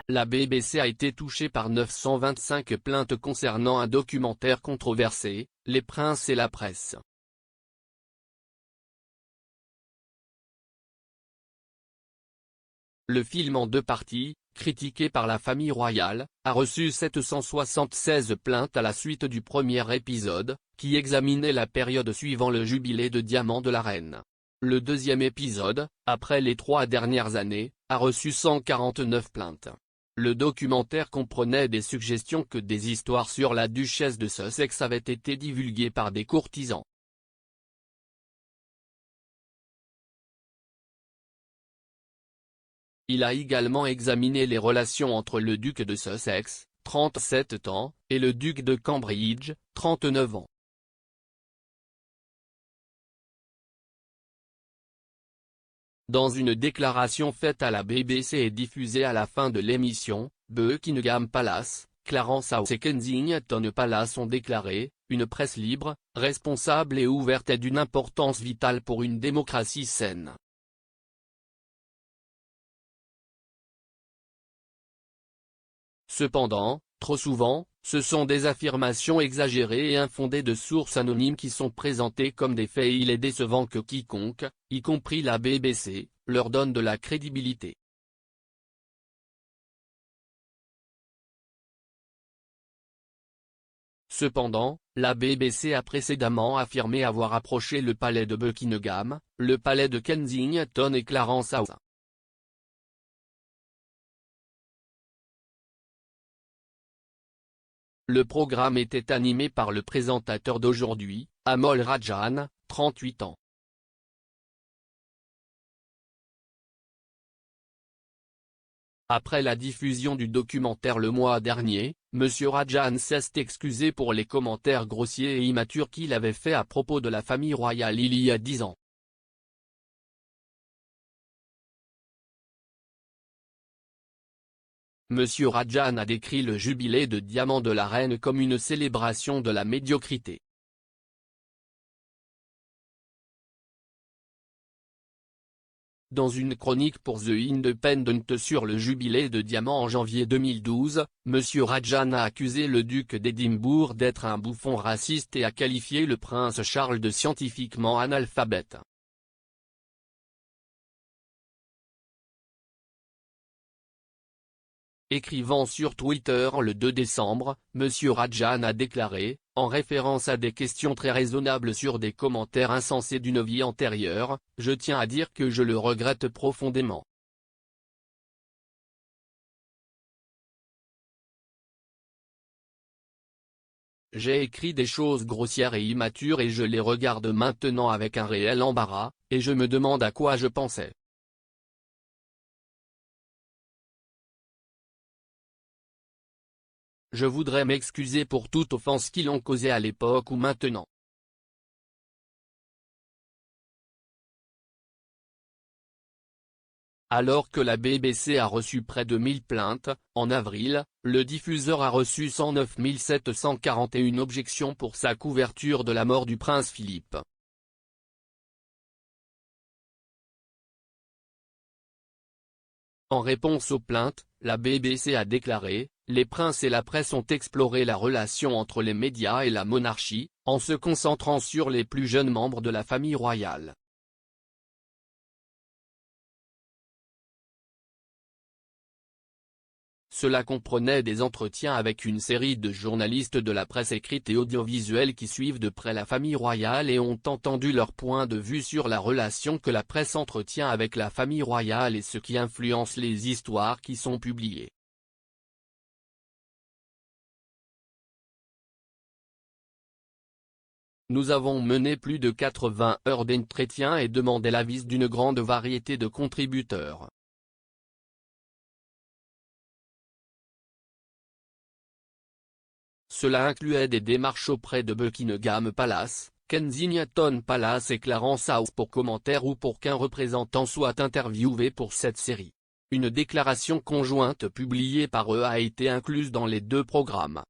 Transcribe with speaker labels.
Speaker 1: la BBC a été touchée par 925 plaintes concernant un documentaire controversé, Les Princes et la Presse. Le film en 2 parties, critiqué par la famille royale, a reçu 776 plaintes à la suite du premier épisode, qui examinait la période suivant le jubilé de diamant de la reine. Le deuxième épisode, après les 3 dernières années, a reçu 149 plaintes. Le documentaire comprenait des suggestions que des histoires sur la duchesse de Sussex avaient été divulguées par des courtisans. Il a également examiné les relations entre le duc de Sussex, 37 ans, et le duc de Cambridge, 39 ans. Dans une déclaration faite à la BBC et diffusée à la fin de l'émission, Buckingham Palace, Clarence House et Kensington Palace ont déclaré « Une presse libre, responsable et ouverte est d'une importance vitale pour une démocratie saine ». Cependant, trop souvent, ce sont des affirmations exagérées et infondées de sources anonymes qui sont présentées comme des faits et il est décevant que quiconque, y compris la BBC, leur donne de la crédibilité. Cependant, la BBC a précédemment affirmé avoir approché le palais de Buckingham, le palais de Kensington et Clarence House. Le programme était animé par le présentateur d'aujourd'hui, Amol Rajan, 38 ans. Après la diffusion du documentaire le mois dernier, M. Rajan s'est excusé pour les commentaires grossiers et immatures qu'il avait faits à propos de la famille royale il y a 10 ans. M. Rajan a décrit le jubilé de diamant de la reine comme une célébration de la médiocrité. Dans une chronique pour The Independent sur le jubilé de diamant en janvier 2012, M. Rajan a accusé le duc d'Édimbourg d'être un bouffon raciste et a qualifié le prince Charles de scientifiquement analphabète. Écrivant sur Twitter le 2 décembre, M. Rajan a déclaré, en référence à des questions très raisonnables sur des commentaires insensés d'une vie antérieure, « Je tiens à dire que je le regrette profondément. J'ai écrit des choses grossières et immatures et je les regarde maintenant avec un réel embarras, et je me demande à quoi je pensais. Je voudrais m'excuser pour toute offense qu'ils ont causée à l'époque ou maintenant. » Alors que la BBC a reçu près de 1000 plaintes, en avril, le diffuseur a reçu 109 741 objections pour sa couverture de la mort du prince Philippe. En réponse aux plaintes, la BBC a déclaré, « Les princes et la presse ont exploré la relation entre les médias et la monarchie, en se concentrant sur les plus jeunes membres de la famille royale. » Cela comprenait des entretiens avec une série de journalistes de la presse écrite et audiovisuelle qui suivent de près la famille royale et ont entendu leur point de vue sur la relation que la presse entretient avec la famille royale et ce qui influence les histoires qui sont publiées. Nous avons mené plus de 80 heures d'entretien et demandé l'avis d'une grande variété de contributeurs. Cela incluait des démarches auprès de Buckingham Palace, Kensington Palace et Clarence House pour commentaires ou pour qu'un représentant soit interviewé pour cette série. Une déclaration conjointe publiée par eux a été incluse dans les 2 programmes.